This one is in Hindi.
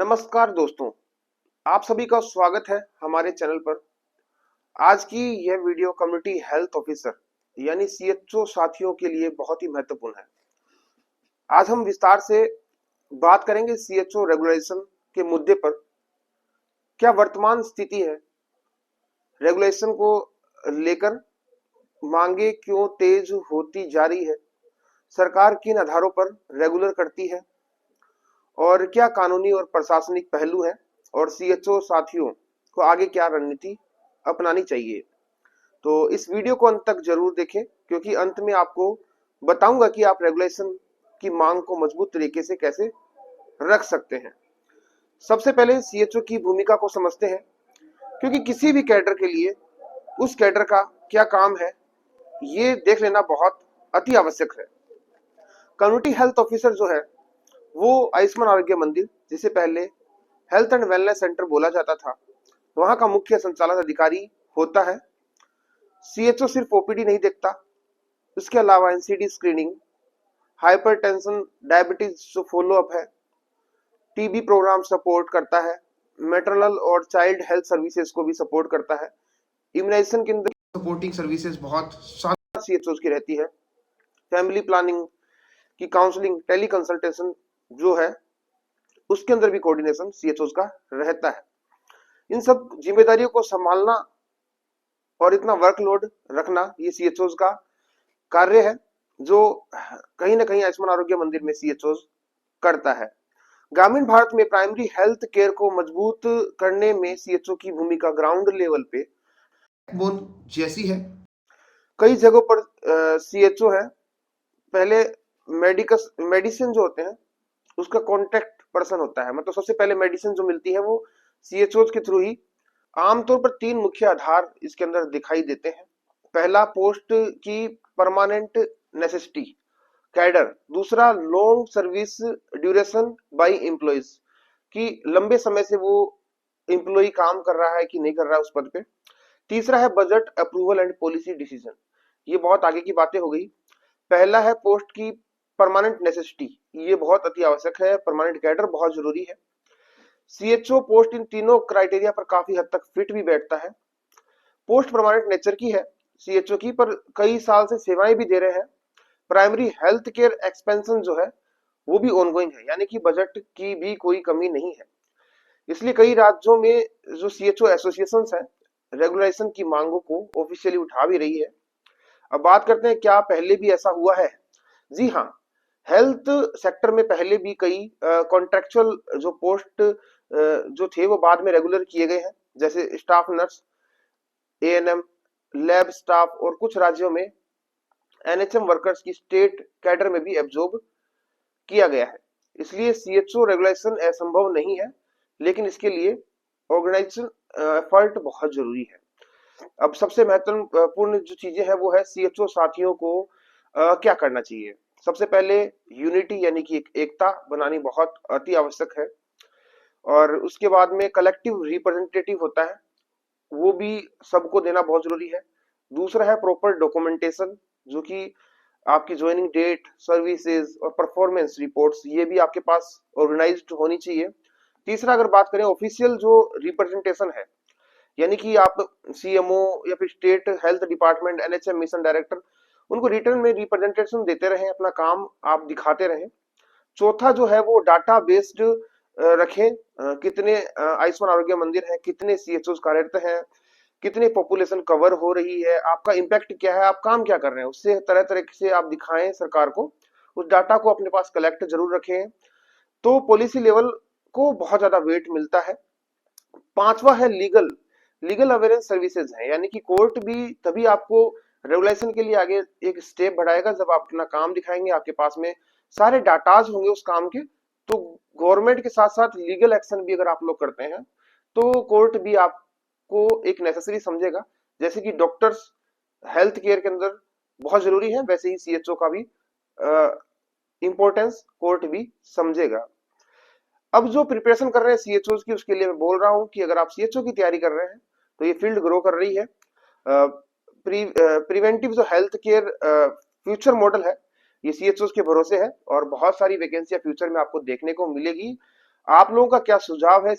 नमस्कार दोस्तों, आप सभी का स्वागत है हमारे चैनल पर। आज की यह वीडियो कम्युनिटी हेल्थ ऑफिसर यानी सीएचओ साथियों के लिए बहुत ही महत्वपूर्ण है। आज हम विस्तार से बात करेंगे सीएचओ रेगुलेशन के मुद्दे पर। क्या वर्तमान स्थिति है रेगुलेशन को लेकर, मांगे क्यों तेज होती जा रही है, सरकार किन आधारों पर रेगुलर करती है और क्या कानूनी और प्रशासनिक पहलू है, और सीएचओ साथियों को आगे क्या रणनीति अपनानी चाहिए। तो इस वीडियो को अंत तक जरूर देखें, क्योंकि अंत में आपको बताऊंगा कि आप रेगुलेशन की मांग को मजबूत तरीके से कैसे रख सकते हैं। सबसे पहले सीएचओ की भूमिका को समझते हैं, क्योंकि किसी भी कैडर के लिए उस कैडर का क्या काम है ये देख लेना बहुत अति आवश्यक है। कम्युनिटी हेल्थ ऑफिसर जो है वो आयुष्मान आरोग्य मंदिर, जिसे पहले हेल्थ एंड वेलनेस सेंटर बोला जाता था, वहां का मुख्य संचालन अधिकारी होता है। सीएचओ सिर्फ ओपीडी नहीं देखता, उसके अलावा एनसीडी स्क्रीनिंग, हाइपरटेंशन, डायबिटीज जो फॉलो अप है, टीबी प्रोग्राम सपोर्ट करता है, मैटरनल और चाइल्ड हेल्थ सर्विसेज को भी सपोर्ट करता है। इम्यूनाइजेशन के अंदर सपोर्टिंग सर्विसेज बहुत सारी सीएचओ की रहती है। फैमिली प्लानिंग की काउंसलिंग, टेली कंसल्टेशन जो है उसके अंदर भी कोऑर्डिनेशन सीएचओ का रहता है। इन सब जिम्मेदारियों को संभालना और इतना वर्कलोड रखना ये सीएचओ का कार्य है, जो कहीं ना कहीं आयुष्मान आरोग्य मंदिर में सीएचओ करता है। ग्रामीण भारत में प्राइमरी हेल्थ केयर को मजबूत करने में सीएचओ की भूमिका ग्राउंड लेवल पे बोन जैसी है। कई जगहों पर सीएचओ है पहले मेडिसिन जो होते हैं उसका कॉन्टेक्ट पर्सन होता है। मतलब सबसे पहले मेडिसिन जो मिलती है वो सीएचओ के थ्रू ही। आमतौर पर तीन मुख्य आधार इसके अंदर दिखाई देते हैं। पहला, पोस्ट की परमानेंट नेसेसिटी कैडर। दूसरा, long service duration by employees, कि लंबे समय से वो एम्प्लॉय काम कर रहा है कि नहीं कर रहा है उस पद पे। तीसरा है budget approval and policy decision. ये बहुत आगे की बातें हो गई। पहला है पोस्ट की परमानेंट नेसेसिटी, ये बहुत अति आवश्यक है, परमानेंट कैडर बहुत जरूरी है। सीएचओ पोस्ट इन तीनों क्राइटेरिया पर काफी हद तक फिट भी बैठता है। पोस्ट परमानेंट नेचर की है सीएचओ की, पर कई साल से सेवाएं भी दे रहे हैं। प्राइमरी हेल्थ केयर एक्सपेंशन जो है वो भी ऑनगोइंग है, यानी कि बजट की भी कोई कमी नहीं है। इसलिए कई राज्यों में जो सीएचओ एसोसिएशन है रेगुलेशन की मांगों को ऑफिशियली उठा भी रही है। अब बात करते हैं क्या पहले भी ऐसा हुआ है। जी हाँ, हेल्थ सेक्टर में पहले भी कई कॉन्ट्रेक्चुअल जो पोस्ट जो थे वो बाद में रेगुलर किए गए हैं, जैसे staff nurse, ANM, lab staff, और कुछ राज्यों में एनएचएम वर्कर्स की स्टेट कैडर में भी एब्जॉर्ब किया गया है। इसलिए सीएचओ रेगुलेशन असंभव नहीं है, लेकिन इसके लिए ऑर्गेनाइजेशन एफर्ट बहुत जरूरी है। अब सबसे महत्वपूर्ण जो चीजें हैं वो है सीएचओ साथियों को क्या करना चाहिए। सबसे पहले यूनिटी यानी कि एकता बनानी बहुत अति आवश्यक है, और उसके बाद में कलेक्टिव रिप्रेजेंटेटिव होता है, वो भी सबको देना बहुत जरूरी है। दूसरा है प्रॉपर डॉक्यूमेंटेशन, जो कि आपकी ज्वाइनिंग डेट, सर्विसेज और परफॉर्मेंस रिपोर्ट्स, ये भी आपके पास ऑर्गेनाइज्ड होनी चाहिए। तीसरा, अगर बात करें ऑफिशियल जो रिप्रेजेंटेशन है, यानी कि आप सीएमओ या फिर state health department, NHM mission director, उनको रिटर्न में रिप्रेजेंटेशन देते रहें, अपना काम आप दिखाते रहें। चौथा जो है वो डाटा बेस्ड रखें, कितने आयुष्मान आरोग्य मंदिर है, कितने सीएचओ कार्यरत हैं, कितनी पॉपुलेशन कवर हो रही है, आपका इम्पैक्ट क्या है, आप काम क्या कर रहे हैं, उससे तरह तरह से आप दिखाएं सरकार को। उस डाटा को अपने पास कलेक्ट जरूर रखें, तो पॉलिसी लेवल को बहुत ज्यादा वेट मिलता है। पांचवा है लीगल अवेयरनेस सर्विसेज है, यानी कि कोर्ट भी तभी आपको रेगुलेशन के लिए आगे एक स्टेप बढ़ाएगा जब आप अपना काम दिखाएंगे, आपके पास में सारे डाटाज होंगे उस काम के। तो गवर्नमेंट के साथ साथ लीगल एक्शन भी अगर आप लोग करते हैं तो कोर्ट भी आपको एक नेसेसरी समझेगा। जैसे कि डॉक्टर्स हेल्थ केयर के अंदर बहुत जरूरी है, वैसे ही सीएचओ का भी इंपॉर्टेंस कोर्ट भी समझेगा। अब जो प्रिपरेशन कर रहे हैं सीएचओ की, उसके लिए मैं बोल रहा हूं कि अगर आप सीएचओ की तैयारी कर रहे हैं तो ये फील्ड ग्रो कर रही है। प्रिवेंटिव जो हेल्थ केयर फ्यूचर मॉडल है, ये सीएचओ के भरोसे है, और बहुत सारी वैकेंसियां फ्यूचर में आपको देखने को मिलेगी। आप लोगों का क्या सुझाव है